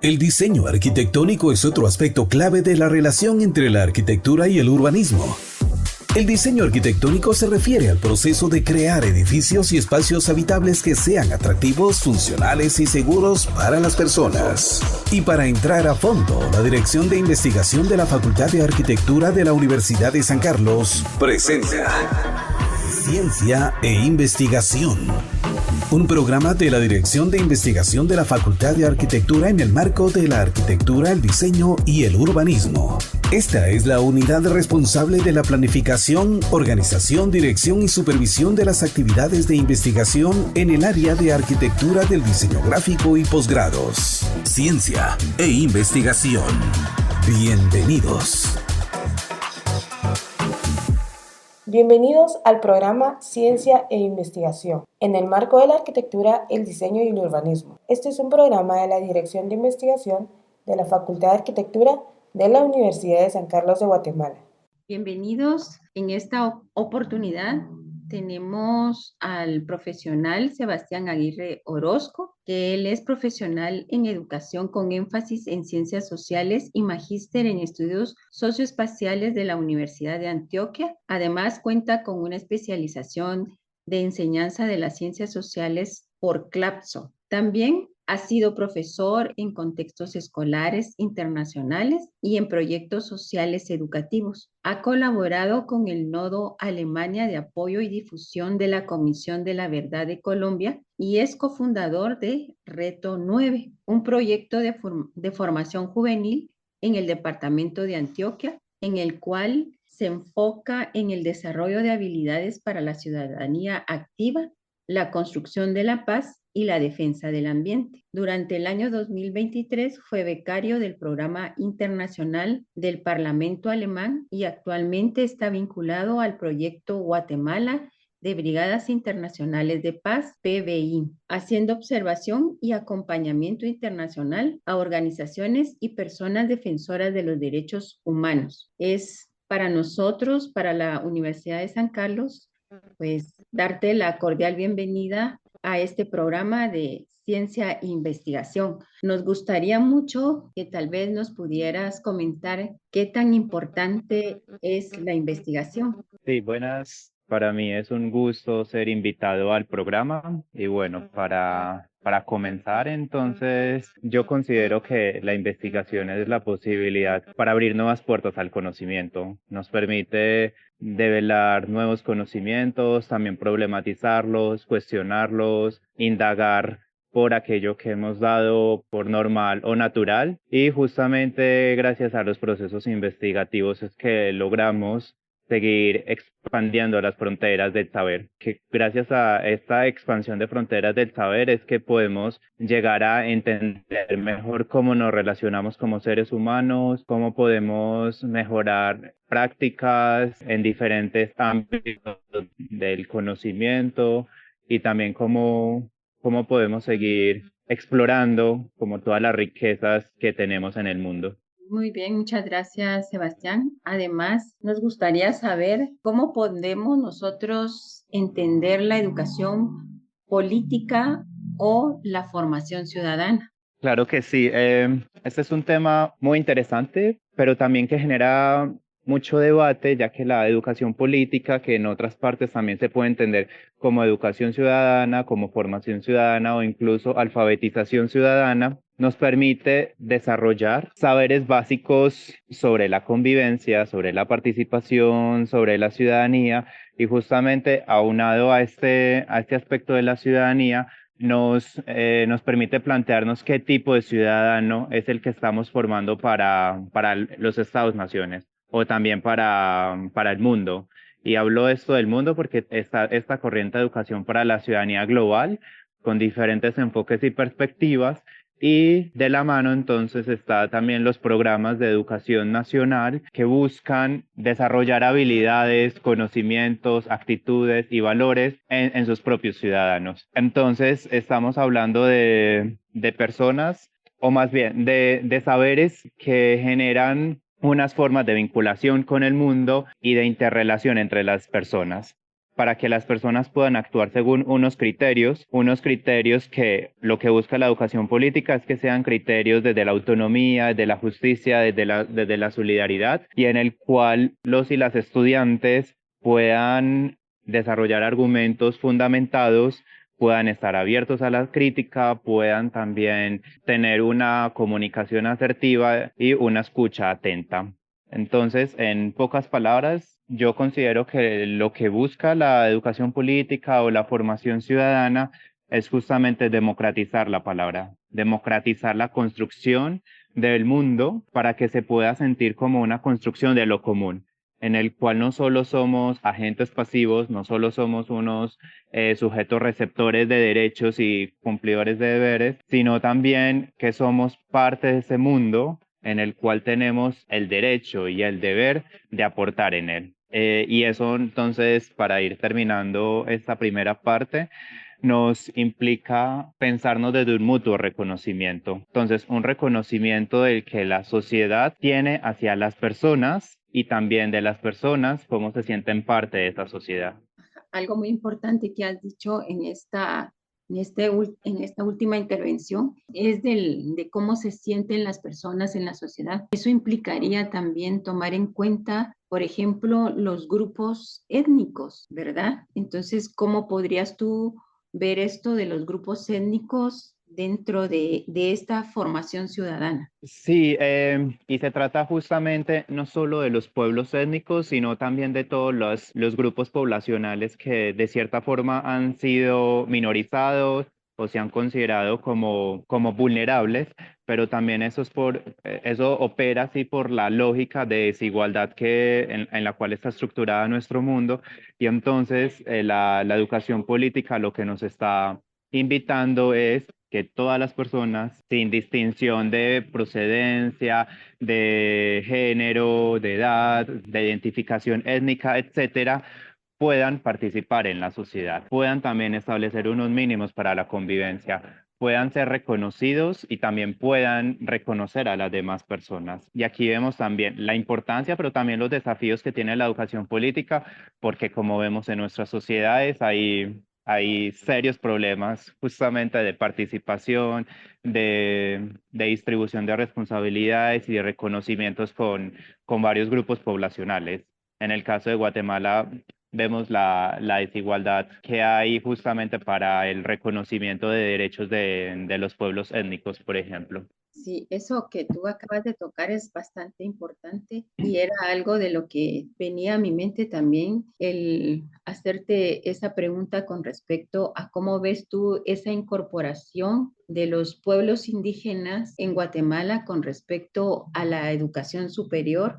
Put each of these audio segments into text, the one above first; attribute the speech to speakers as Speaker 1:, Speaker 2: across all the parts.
Speaker 1: El diseño arquitectónico es otro aspecto clave de la relación entre la arquitectura y el urbanismo. El diseño arquitectónico se refiere al proceso de crear edificios y espacios habitables que sean atractivos, funcionales y seguros para las personas. Y para entrar a fondo, la Dirección de Investigación de la Facultad de Arquitectura de la Universidad de San Carlos presenta Ciencia e Investigación. Un programa de la Dirección de Investigación de la Facultad de Arquitectura en el marco de la arquitectura, el diseño y el urbanismo. Esta es la unidad responsable de la planificación, organización, dirección y supervisión de las actividades de investigación en el área de arquitectura del diseño gráfico y posgrados. Ciencia e Investigación. Bienvenidos.
Speaker 2: Bienvenidos al programa Ciencia e Investigación, en el marco de la arquitectura, el diseño y el urbanismo. Este es un programa de la Dirección de Investigación de la Facultad de Arquitectura de la Universidad de San Carlos de Guatemala.
Speaker 3: Bienvenidos. En esta oportunidad tenemos al profesional Sebastián Aguirre Orozco, que él es profesional en educación con énfasis en ciencias sociales y magíster en estudios socioespaciales de la Universidad de Antioquia. Además, cuenta con una especialización de enseñanza de las ciencias sociales por CLAPSO. También ha sido profesor en contextos escolares internacionales y en proyectos sociales educativos. Ha colaborado con el Nodo Alemania de Apoyo y Difusión de la Comisión de la Verdad de Colombia y es cofundador de Reto 9, un proyecto de formación juvenil en el departamento de Antioquia, en el cual se enfoca en el desarrollo de habilidades para la ciudadanía activa, la construcción de la paz y la defensa del ambiente. Durante el año 2023 fue becario del Programa Internacional del Parlamento Alemán y actualmente está vinculado al proyecto Guatemala de Brigadas Internacionales de Paz, PBI, haciendo observación y acompañamiento internacional a organizaciones y personas defensoras de los derechos humanos. Es para nosotros, para la Universidad de San Carlos, pues darte la cordial bienvenida a este programa de ciencia e investigación. Nos gustaría mucho que tal vez nos pudieras comentar qué tan importante es la investigación.
Speaker 4: Sí, buenas. Para mí es un gusto ser invitado al programa y bueno, para comenzar, entonces yo considero que la investigación es la posibilidad para abrir nuevas puertas al conocimiento. Nos permite develar nuevos conocimientos, también problematizarlos, cuestionarlos, indagar por aquello que hemos dado por normal o natural, y justamente gracias a los procesos investigativos es que logramos seguir expandiendo las fronteras del saber, que gracias a esta expansión de fronteras del saber es que podemos llegar a entender mejor cómo nos relacionamos como seres humanos, cómo podemos mejorar prácticas en diferentes ámbitos del conocimiento y también cómo podemos seguir explorando como todas las riquezas que tenemos en el mundo.
Speaker 3: Muy bien, muchas gracias, Sebastián. Además, nos gustaría saber cómo podemos nosotros entender la educación política o la formación ciudadana.
Speaker 4: Claro que sí. Este es un tema muy interesante, pero también que genera mucho debate, ya que la educación política, que en otras partes también se puede entender como educación ciudadana, como formación ciudadana o incluso alfabetización ciudadana, nos permite desarrollar saberes básicos sobre la convivencia, sobre la participación, sobre la ciudadanía, y justamente aunado a este aspecto de la ciudadanía, nos permite plantearnos qué tipo de ciudadano es el que estamos formando para los estados-naciones o también para el mundo. Y hablo esto del mundo porque esta corriente de educación para la ciudadanía global, con diferentes enfoques y perspectivas, y de la mano entonces está también los programas de educación nacional que buscan desarrollar habilidades, conocimientos, actitudes y valores en sus propios ciudadanos. Entonces estamos hablando de personas, o más bien de saberes que generan unas formas de vinculación con el mundo y de interrelación entre las personas. para que las personas puedan actuar según unos criterios que lo que busca la educación política es que sean criterios desde la autonomía, desde la justicia, desde la solidaridad, y en el cual los y las estudiantes puedan desarrollar argumentos fundamentados, puedan estar abiertos a la crítica, puedan también tener una comunicación asertiva y una escucha atenta. Entonces, en pocas palabras, yo considero que lo que busca la educación política o la formación ciudadana es justamente democratizar la palabra, democratizar la construcción del mundo para que se pueda sentir como una construcción de lo común, en el cual no solo somos agentes pasivos, no solo somos unos sujetos receptores de derechos y cumplidores de deberes, sino también que somos parte de ese mundo en el cual tenemos el derecho y el deber de aportar en él. Y eso entonces, para ir terminando esta primera parte, nos implica pensarnos desde un mutuo reconocimiento. Entonces, un reconocimiento del que la sociedad tiene hacia las personas y también de las personas cómo se sienten parte de esa sociedad.
Speaker 3: Algo muy importante que has dicho en esta última intervención es de cómo se sienten las personas en la sociedad. Eso implicaría también tomar en cuenta, por ejemplo, los grupos étnicos, ¿verdad? Entonces, ¿cómo podrías tú ver esto de los grupos étnicos dentro de esta formación ciudadana?
Speaker 4: Sí, y se trata justamente no solo de los pueblos étnicos, sino también de todos los grupos poblacionales que de cierta forma han sido minorizados o se han considerado como vulnerables, pero también eso opera así por la lógica de desigualdad en la cual está estructurada nuestro mundo, y entonces la educación política lo que nos está invitando es que todas las personas, sin distinción de procedencia, de género, de edad, de identificación étnica, etcétera, puedan participar en la sociedad, puedan también establecer unos mínimos para la convivencia, puedan ser reconocidos y también puedan reconocer a las demás personas. Y aquí vemos también la importancia, pero también los desafíos que tiene la educación política, porque como vemos en nuestras sociedades hay serios problemas justamente de participación, de distribución de responsabilidades y de reconocimientos con varios grupos poblacionales. En el caso de Guatemala, vemos la desigualdad que hay justamente para el reconocimiento de derechos de los pueblos étnicos, por ejemplo.
Speaker 3: Sí, eso que tú acabas de tocar es bastante importante y era algo de lo que venía a mi mente también, el hacerte esa pregunta con respecto a cómo ves tú esa incorporación de los pueblos indígenas en Guatemala con respecto a la educación superior.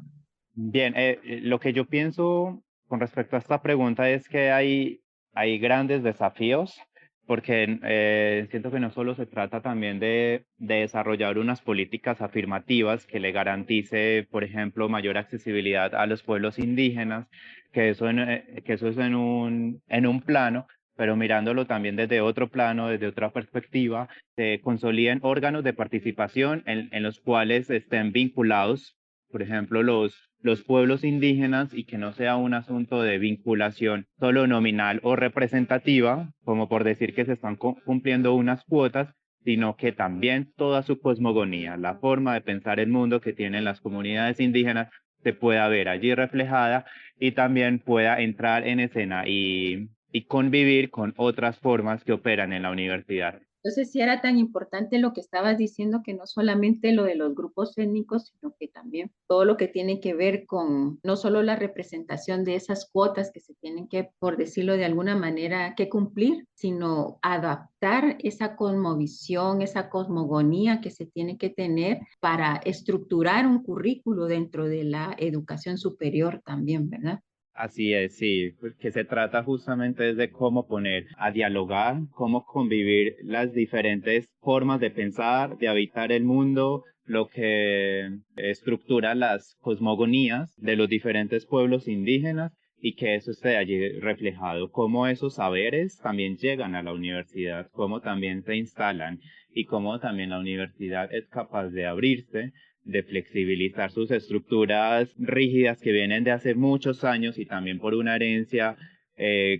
Speaker 4: Bien, lo que yo pienso con respecto a esta pregunta es que hay grandes desafíos, porque siento que no solo se trata también de desarrollar unas políticas afirmativas que le garantice, por ejemplo, mayor accesibilidad a los pueblos indígenas, que eso es en un plano, pero mirándolo también desde otro plano, desde otra perspectiva, se consoliden órganos de participación en los cuales estén vinculados, por ejemplo, los pueblos indígenas, y que no sea un asunto de vinculación solo nominal o representativa, como por decir que se están cumpliendo unas cuotas, sino que también toda su cosmogonía, la forma de pensar el mundo que tienen las comunidades indígenas, se pueda ver allí reflejada y también pueda entrar en escena y convivir con otras formas que operan en la universidad.
Speaker 3: Entonces, sí era tan importante lo que estabas diciendo, que no solamente lo de los grupos étnicos, sino que también todo lo que tiene que ver con no solo la representación de esas cuotas que se tienen que, por decirlo de alguna manera, que cumplir, sino adaptar esa cosmovisión, esa cosmogonía que se tiene que tener para estructurar un currículo dentro de la educación superior también, ¿verdad?
Speaker 4: Así es, sí, que se trata justamente de cómo poner a dialogar, cómo convivir las diferentes formas de pensar, de habitar el mundo, lo que estructura las cosmogonías de los diferentes pueblos indígenas, y que eso esté allí reflejado, cómo esos saberes también llegan a la universidad, cómo también se instalan y cómo también la universidad es capaz de abrirse, de flexibilizar sus estructuras rígidas que vienen de hace muchos años y también por una herencia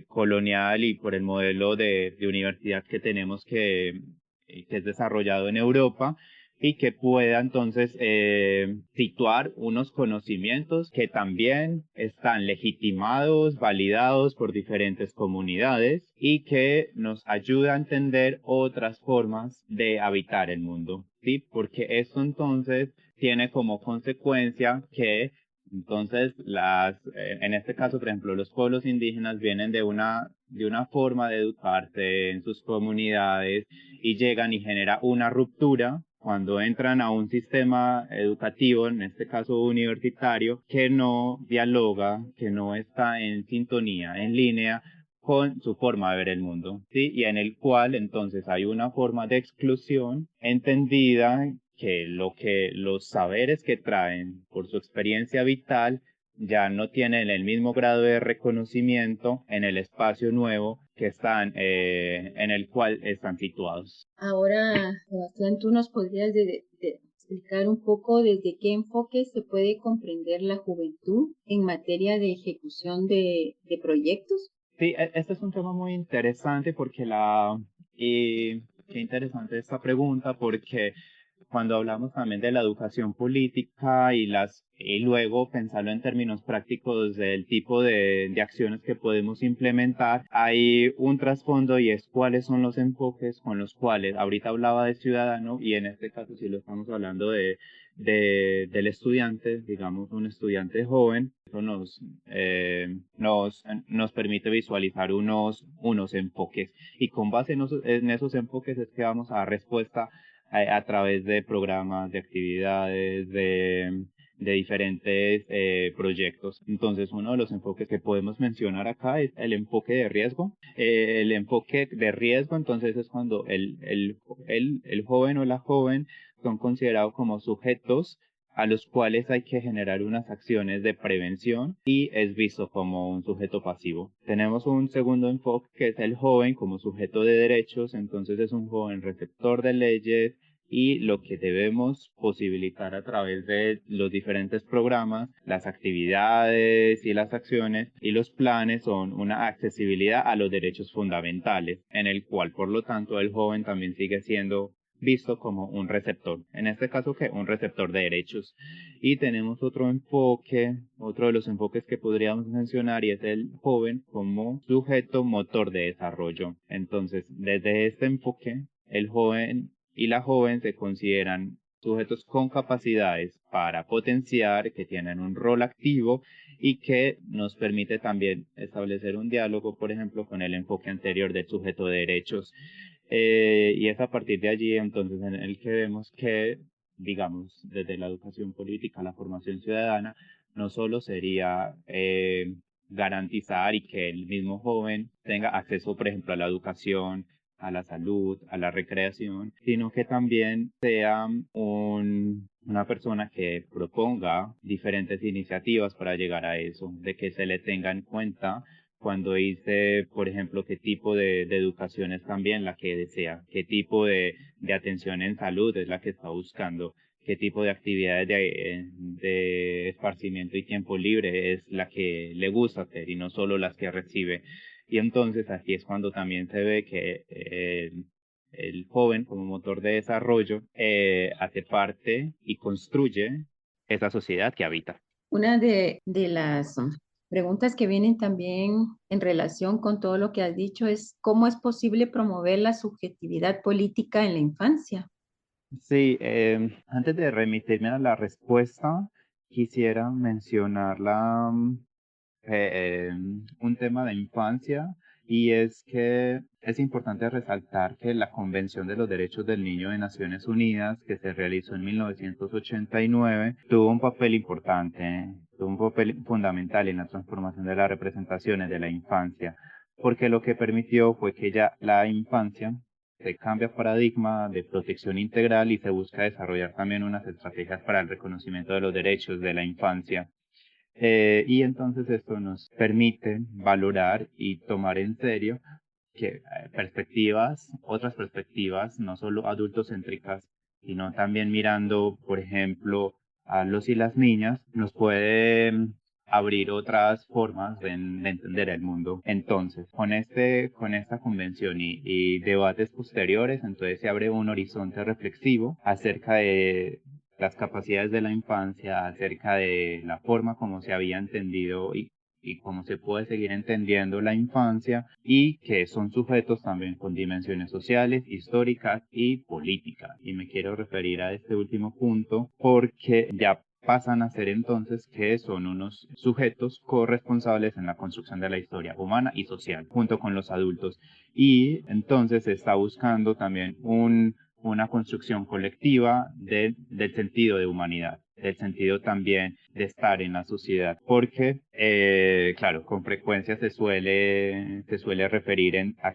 Speaker 4: colonial y por el modelo de universidad que tenemos que es desarrollado en Europa y que pueda entonces situar unos conocimientos que también están legitimados, validados por diferentes comunidades y que nos ayuda a entender otras formas de habitar el mundo, ¿sí? Porque esto entonces tiene como consecuencia que entonces en este caso, por ejemplo, los pueblos indígenas vienen de una forma de educarse en sus comunidades y llegan y genera una ruptura cuando entran a un sistema educativo, en este caso universitario, que no dialoga, que no está en sintonía, en línea con su forma de ver el mundo, ¿sí? Y en el cual entonces hay una forma de exclusión entendida que los saberes que traen por su experiencia vital ya no tienen el mismo grado de reconocimiento en el espacio nuevo que en el cual están situados.
Speaker 3: Ahora, Sebastián, ¿tú nos podrías explicar un poco desde qué enfoque se puede comprender la juventud en materia de ejecución de proyectos?
Speaker 4: Sí, este es un tema muy interesante y qué interesante esta pregunta porque cuando hablamos también de la educación política y luego pensarlo en términos prácticos del tipo de acciones que podemos implementar, hay un trasfondo y es cuáles son los enfoques con los cuales, ahorita hablaba de ciudadano y en este caso sí lo estamos hablando del estudiante, digamos un estudiante joven. Eso nos permite visualizar unos enfoques y con base en esos enfoques es que vamos a dar respuesta a través de programas, de actividades, de diferentes proyectos. Entonces, uno de los enfoques que podemos mencionar acá es el enfoque de riesgo. El enfoque de riesgo, entonces, es cuando el joven o la joven son considerados como sujetos a los cuales hay que generar unas acciones de prevención y es visto como un sujeto pasivo. Tenemos un segundo enfoque que es el joven como sujeto de derechos, entonces es un joven receptor de leyes y lo que debemos posibilitar a través de los diferentes programas, las actividades y las acciones y los planes son una accesibilidad a los derechos fundamentales, en el cual por lo tanto el joven también sigue siendo visto como un receptor, en este caso que un receptor de derechos. Y tenemos otro enfoque, otro de los enfoques que podríamos mencionar y es el joven como sujeto motor de desarrollo. Entonces, desde este enfoque, el joven y la joven se consideran sujetos con capacidades para potenciar, que tienen un rol activo y que nos permite también establecer un diálogo, por ejemplo, con el enfoque anterior del sujeto de derechos. Y es a partir de allí entonces en el que vemos que, digamos, desde la educación política, la formación ciudadana, no solo sería garantizar y que el mismo joven tenga acceso, por ejemplo, a la educación, a la salud, a la recreación, sino que también sea una persona que proponga diferentes iniciativas para llegar a eso, de que se le tenga en cuenta cuando dice, por ejemplo, qué tipo de educación es también la que desea, qué tipo de atención en salud es la que está buscando, qué tipo de actividades de esparcimiento y tiempo libre es la que le gusta hacer y no solo las que recibe. Y entonces aquí es cuando también se ve que el joven como motor de desarrollo hace parte y construye esa sociedad que habita.
Speaker 3: Una de las preguntas que vienen también en relación con todo lo que has dicho es cómo es posible promover la subjetividad política en la infancia.
Speaker 4: Sí, antes de remitirme a la respuesta, quisiera mencionar un tema de infancia y es que es importante resaltar que la Convención de los Derechos del Niño de Naciones Unidas, que se realizó en 1989, tuvo un papel importante, tuvo un papel fundamental en la transformación de las representaciones de la infancia, porque lo que permitió fue que ya la infancia se cambia paradigma de protección integral y se busca desarrollar también unas estrategias para el reconocimiento de los derechos de la infancia. Y entonces esto nos permite valorar y tomar en serio que otras perspectivas, no solo adultocéntricas, sino también mirando, por ejemplo, a los y las niñas, nos puede abrir otras formas de entender el mundo. Entonces, con esta convención y debates posteriores, entonces se abre un horizonte reflexivo acerca de las capacidades de la infancia, acerca de la forma como se había entendido y cómo se puede seguir entendiendo la infancia, y que son sujetos también con dimensiones sociales, históricas y políticas. Y me quiero referir a este último punto porque ya pasan a ser entonces que son unos sujetos corresponsables en la construcción de la historia humana y social, junto con los adultos. Y entonces se está buscando también una construcción colectiva del sentido de humanidad, del sentido también de estar en la sociedad, porque, claro, con frecuencia se suele referir a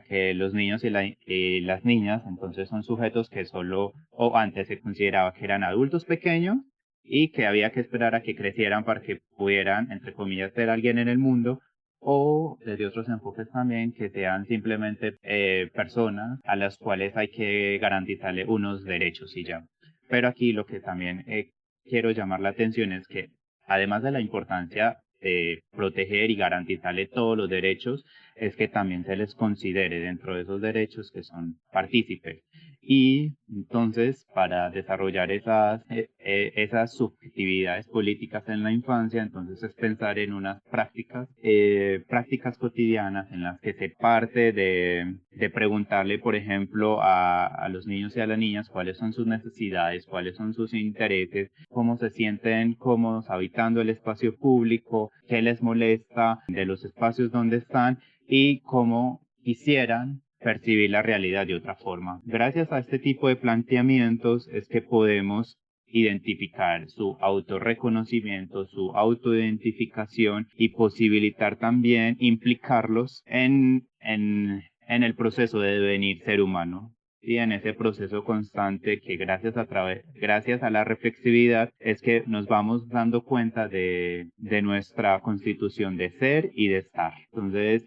Speaker 4: que los niños y las niñas entonces son sujetos que solo, o antes se consideraba que eran adultos pequeños y que había que esperar a que crecieran para que pudieran, entre comillas, ser alguien en el mundo, o desde otros enfoques también que sean simplemente personas a las cuales hay que garantizarle unos derechos y ya. Pero aquí lo que también quiero llamar la atención es que además de la importancia de proteger y garantizarle todos los derechos, es que también se les considere dentro de esos derechos que son partícipes. Y entonces, para desarrollar esas subjetividades políticas en la infancia, entonces es pensar en unas prácticas cotidianas en las que se parte de preguntarle, por ejemplo, a los niños y a las niñas cuáles son sus necesidades, cuáles son sus intereses, cómo se sienten cómodos habitando el espacio público, qué les molesta de los espacios donde están y cómo quisieran percibir la realidad de otra forma. Gracias a este tipo de planteamientos es que podemos identificar su autorreconocimiento, su autoidentificación y posibilitar también implicarlos en el proceso de devenir ser humano. Y en ese proceso constante que gracias a la reflexividad es que nos vamos dando cuenta de nuestra constitución de ser y de estar. Entonces,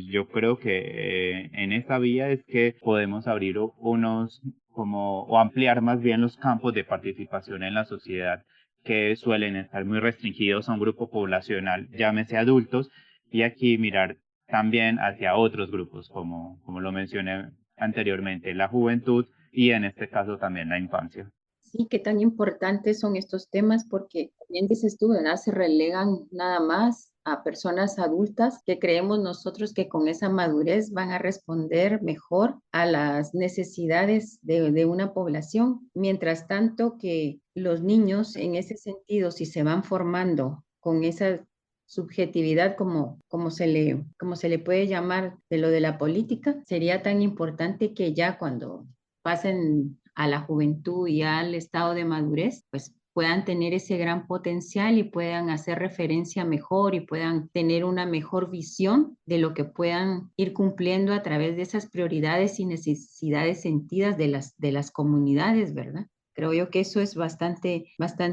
Speaker 4: yo creo que en esa vía es que podemos abrir o ampliar más bien los campos de participación en la sociedad que suelen estar muy restringidos a un grupo poblacional, llámese adultos, y aquí mirar también hacia otros grupos, como lo mencioné anteriormente, la juventud y en este caso también la infancia.
Speaker 3: Sí, qué tan importantes son estos temas porque, bien dices tú, ¿verdad? Se relegan nada más a personas adultas que creemos nosotros que con esa madurez van a responder mejor a las necesidades de una población. Mientras tanto que los niños en ese sentido, si se van formando con esa subjetividad como se le puede llamar de lo de la política, sería tan importante que ya cuando pasen a la juventud y al estado de madurez, pues puedan tener ese gran potencial y puedan hacer referencia mejor y puedan tener una mejor visión de lo que puedan ir cumpliendo a través de esas prioridades y necesidades sentidas de las comunidades, ¿verdad? Creo yo que eso es bastante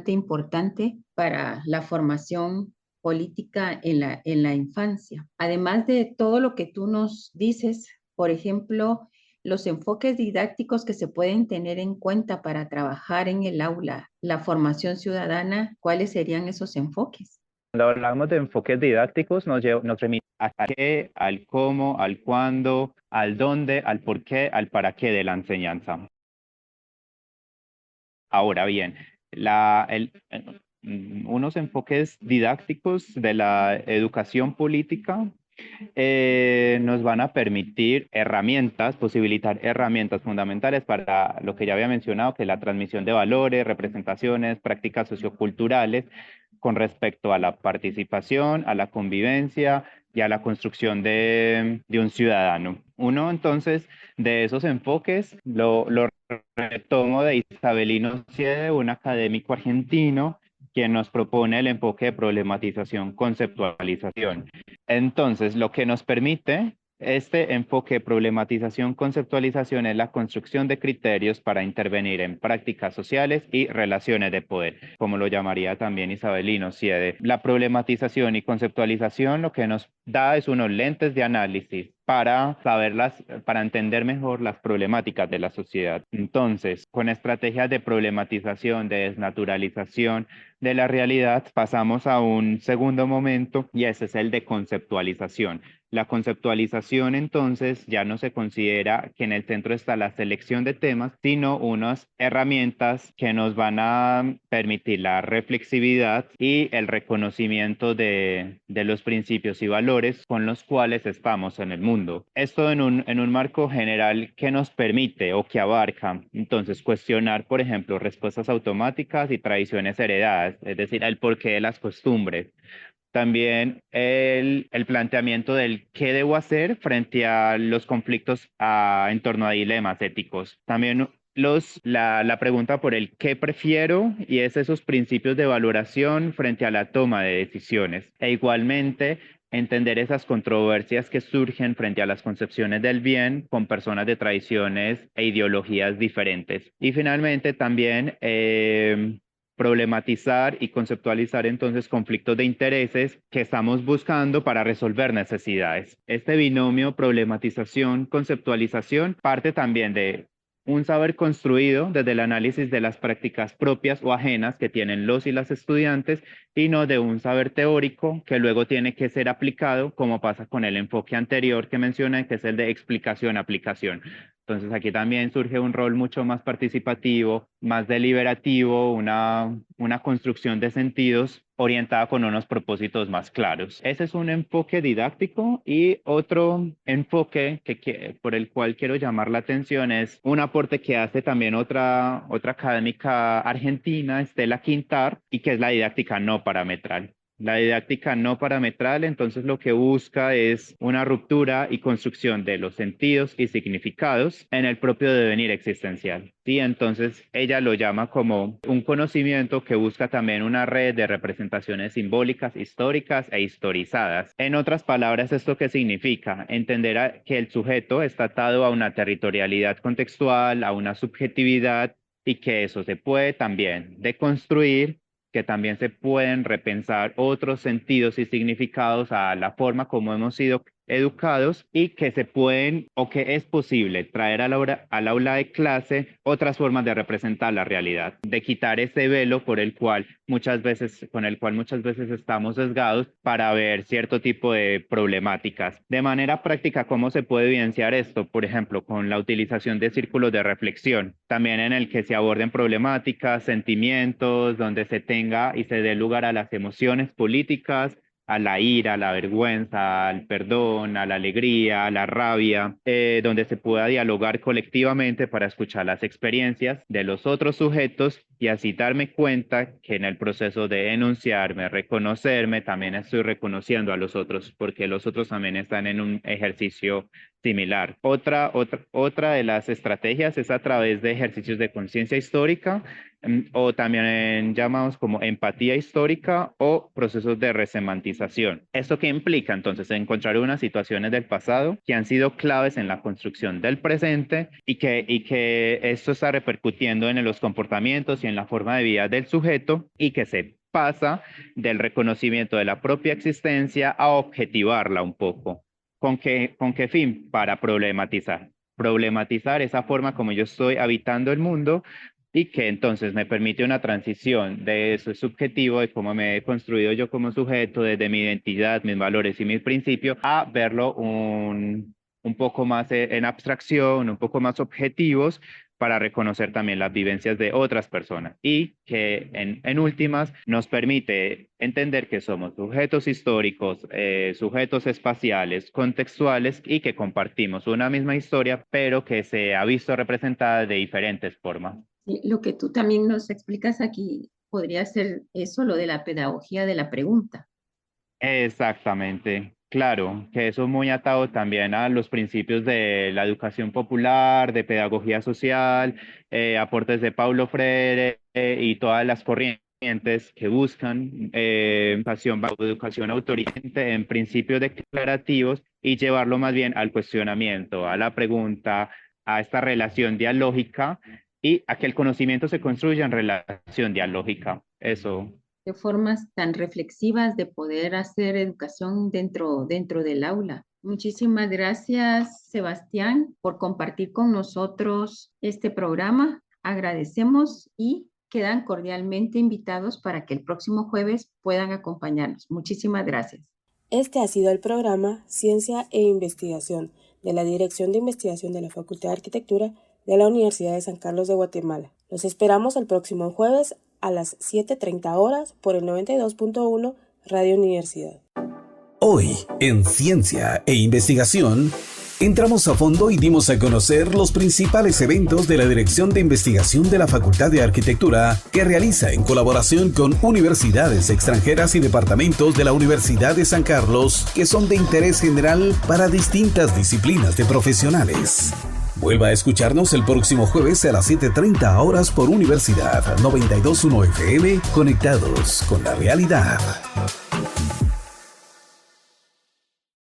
Speaker 3: importante para la formación política en la infancia. Además de todo lo que tú nos dices, por ejemplo, los enfoques didácticos que se pueden tener en cuenta para trabajar en el aula, la formación ciudadana, ¿cuáles serían esos enfoques?
Speaker 4: Cuando hablamos de enfoques didácticos, nos remite al qué, al cómo, al cuándo, al dónde, al por qué, al para qué de la enseñanza. Ahora bien, unos enfoques didácticos de la educación política nos van a permitir posibilitar herramientas fundamentales para lo que ya había mencionado, que es la transmisión de valores, representaciones, prácticas socioculturales con respecto a la participación, a la convivencia y a la construcción de un ciudadano. Uno, entonces, de esos enfoques lo retomo de Isabelino Siede, un académico argentino, quien nos propone el enfoque de problematización, conceptualización. Entonces, lo que nos permite Este enfoque de problematización, conceptualización es la construcción de criterios para intervenir en prácticas sociales y relaciones de poder, como lo llamaría también Isabelino Siede. La problematización y conceptualización lo que nos da es unos lentes de análisis para entender mejor las problemáticas de la sociedad. Entonces, con estrategias de problematización, de desnaturalización de la realidad, pasamos a un segundo momento y ese es el de conceptualización. La conceptualización, entonces, ya no se considera que en el centro está la selección de temas, sino unas herramientas que nos van a permitir la reflexividad y el reconocimiento de los principios y valores con los cuales estamos en el mundo. Esto en un marco general que nos permite o que abarca, entonces, cuestionar, por ejemplo, respuestas automáticas y tradiciones heredadas, es decir, el porqué de las costumbres. También el planteamiento del qué debo hacer frente a los conflictos en torno a dilemas éticos. También la pregunta por el qué prefiero y es esos principios de valoración frente a la toma de decisiones. E igualmente entender esas controversias que surgen frente a las concepciones del bien con personas de tradiciones e ideologías diferentes. Y finalmente también problematizar y conceptualizar entonces conflictos de intereses que estamos buscando para resolver necesidades. Este binomio problematización, conceptualización parte también de un saber construido desde el análisis de las prácticas propias o ajenas que tienen los y las estudiantes y no de un saber teórico que luego tiene que ser aplicado, como pasa con el enfoque anterior que mencioné, que es el de explicación-aplicación. Entonces aquí también surge un rol mucho más participativo, más deliberativo, una construcción de sentidos orientada con unos propósitos más claros. Ese es un enfoque didáctico y otro enfoque por el cual quiero llamar la atención es un aporte que hace también otra académica argentina, Estela Quintar, y que es la didáctica no parametral. La didáctica no parametral, entonces lo que busca es una ruptura y construcción de los sentidos y significados en el propio devenir existencial. Sí, entonces ella lo llama como un conocimiento que busca también una red de representaciones simbólicas, históricas e historizadas. En otras palabras, ¿esto qué significa? Entender que el sujeto está atado a una territorialidad contextual, a una subjetividad y que eso se puede también deconstruir, que también se pueden repensar otros sentidos y significados a la forma como hemos sido educados y que se pueden o que es posible traer al aula de clase otras formas de representar la realidad, de quitar ese velo con el cual muchas veces estamos sesgados para ver cierto tipo de problemáticas. De manera práctica, ¿cómo se puede evidenciar esto? Por ejemplo, con la utilización de círculos de reflexión, también en el que se aborden problemáticas, sentimientos, donde se tenga y se dé lugar a las emociones políticas, a la ira, a la vergüenza, al perdón, a la alegría, a la rabia, donde se pueda dialogar colectivamente para escuchar las experiencias de los otros sujetos y así darme cuenta que en el proceso de enunciarme, reconocerme, también estoy reconociendo a los otros, porque los otros también están en un ejercicio similar. Otra de las estrategias es a través de ejercicios de conciencia histórica, o también llamados como empatía histórica o procesos de resemantización. ¿Esto qué implica? Entonces, encontrar unas situaciones del pasado que han sido claves en la construcción del presente y que esto está repercutiendo en los comportamientos y en la forma de vida del sujeto y que se pasa del reconocimiento de la propia existencia a objetivarla un poco. Con qué fin? Para problematizar. Problematizar esa forma como yo estoy habitando el mundo y que entonces me permite una transición de eso subjetivo, de cómo me he construido yo como sujeto, desde mi identidad, mis valores y mis principios, a verlo un poco más en abstracción, un poco más objetivos, para reconocer también las vivencias de otras personas y que en últimas nos permite entender que somos sujetos históricos, sujetos espaciales, contextuales y que compartimos una misma historia, pero que se ha visto representada de diferentes formas.
Speaker 3: Sí, lo que tú también nos explicas aquí podría ser eso, lo de la pedagogía de la pregunta.
Speaker 4: Exactamente, claro, que eso es muy atado también a los principios de la educación popular, de pedagogía social, aportes de Paulo Freire y todas las corrientes estudiantes que buscan educación autorizante en principios declarativos y llevarlo más bien al cuestionamiento, a la pregunta, a esta relación dialógica y a que el conocimiento se construya en relación dialógica. Eso.
Speaker 3: De formas tan reflexivas de poder hacer educación dentro del aula. Muchísimas gracias, Sebastián, por compartir con nosotros este programa. Agradecemos y quedan cordialmente invitados para que el próximo jueves puedan acompañarnos. Muchísimas gracias.
Speaker 2: Este ha sido el programa Ciencia e Investigación de la Dirección de Investigación de la Facultad de Arquitectura de la Universidad de San Carlos de Guatemala. Los esperamos el próximo jueves a las 7:30 horas por el 92.1 Radio Universidad.
Speaker 1: Hoy, en Ciencia e Investigación, entramos a fondo y dimos a conocer los principales eventos de la Dirección de Investigación de la Facultad de Arquitectura que realiza en colaboración con universidades extranjeras y departamentos de la Universidad de San Carlos que son de interés general para distintas disciplinas de profesionales. Vuelva a escucharnos el próximo jueves a las 7:30 horas por Universidad 92.1 FM, conectados con la realidad.